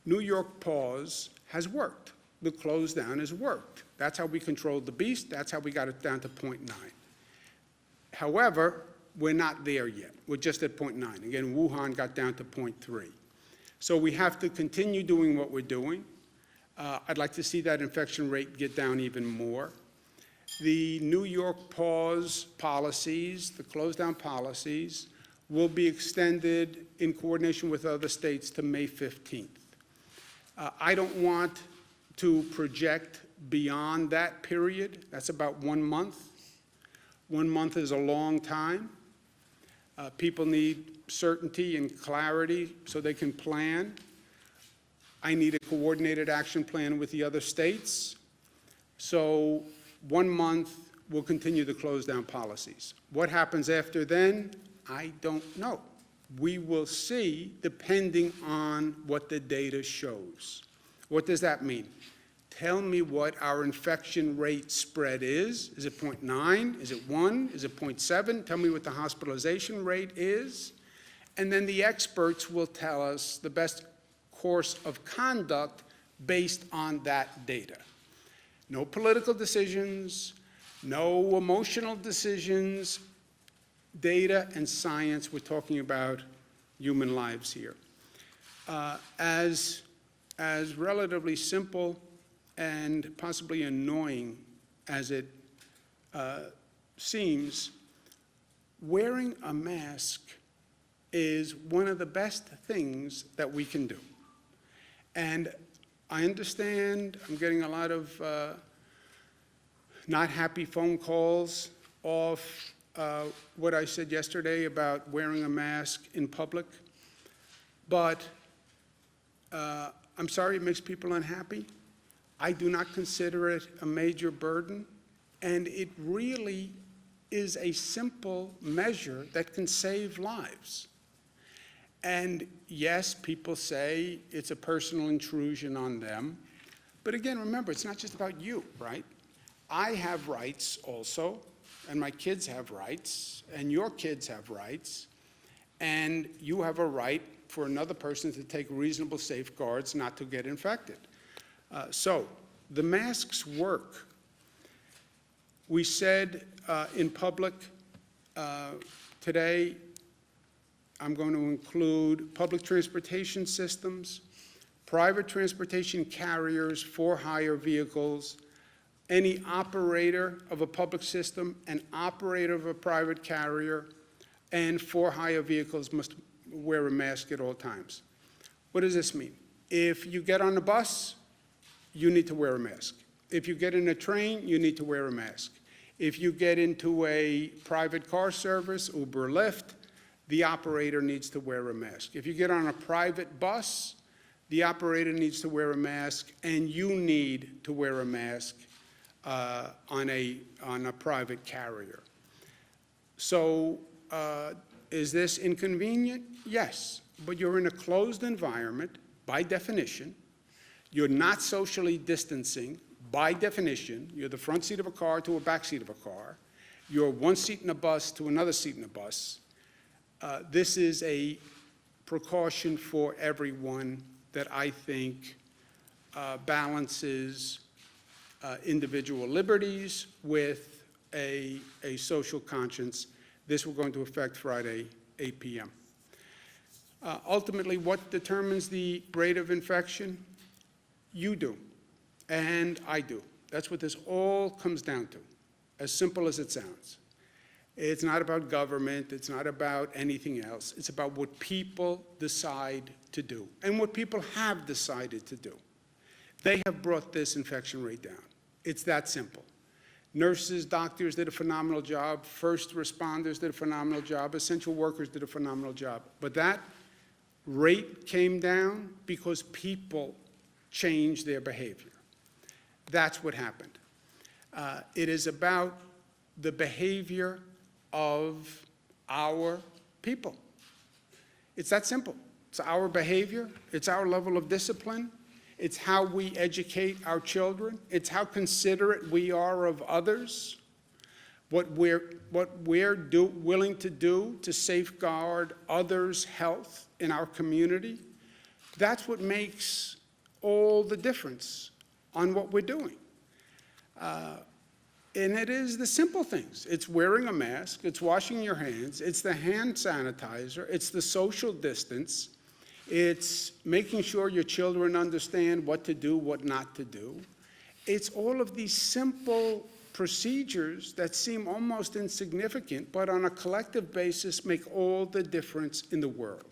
New York pause has worked. The close down has worked. That's how we controlled the beast. That's how we got it down to 0.9. However, we're not there yet. We're just at 0.9. Again, Wuhan got down to 0.3. So we have to continue doing what we're doing. I'd like to see that infection rate get down even more. The New York pause policies, the close down policies, will be extended in coordination with other states to May 15th. I don't want to project beyond that period. That's about 1 month. 1 month is a long time. People need certainty and clarity so they can plan. I need a coordinated action plan with the other states. So 1 month, we'll continue the close down policies. What happens after then, I don't know. We will see depending on what the data shows. What does that mean? Tell me what our infection rate spread is. Is it 0.9? Is it 1? Is it 0.7? Tell me what the hospitalization rate is. And then the experts will tell us the best course of conduct based on that data. No political decisions, no emotional decisions, data and science. We're talking about human lives here. As relatively simple and possibly annoying as it seems, wearing a mask is one of the best things that we can do. And I understand I'm getting a lot of not happy phone calls off what I said yesterday about wearing a mask in public, but I'm sorry it makes people unhappy. I do not consider it a major burden, and it really is a simple measure that can save lives. And yes, people say it's a personal intrusion on them, but again, remember, it's not just about you, right? I have rights also, and my kids have rights, and your kids have rights, and you have a right for another person to take reasonable safeguards not to get infected. So the masks work. We said in public today, I'm going to include public transportation systems, private transportation carriers, for-hire vehicles, any operator of a public system, an operator of a private carrier, and for-hire vehicles must wear a mask at all times. What does this mean? If you get on a bus, you need to wear a mask. If you get in a train, you need to wear a mask. If you get into a private car service, Uber, Lyft, the operator needs to wear a mask. If you get on a private bus, the operator needs to wear a mask, and you need to wear a mask on a private carrier. So is this inconvenient? Yes, but you're in a closed environment by definition. You're not socially distancing by definition. You're the front seat of a car to a back seat of a car. You're one seat in a bus to another seat in a bus. This is a precaution for everyone that I think balances individual liberties with a social conscience. This will go into effect Friday, 8 p.m. Ultimately, what determines the rate of infection? You do, and I do. That's what this all comes down to, as simple as it sounds. It's not about government. It's not about anything else. It's about what people decide to do and what people have decided to do. They have brought this infection rate down. It's that simple. Nurses, doctors did a phenomenal job. First responders did a phenomenal job. Essential workers did a phenomenal job. But that rate came down because people changed their behavior. That's what happened. It is about the behavior of our people. It's that simple. It's our behavior. It's our level of discipline. It's how we educate our children. It's how considerate we are of others. What we're willing to do to safeguard others' health in our community. That's what makes all the difference on what we're doing. And it is the simple things. It's wearing a mask, it's washing your hands, it's the hand sanitizer, it's the social distance, it's making sure your children understand what to do, what not to do. It's all of these simple procedures that seem almost insignificant, but on a collective basis make all the difference in the world.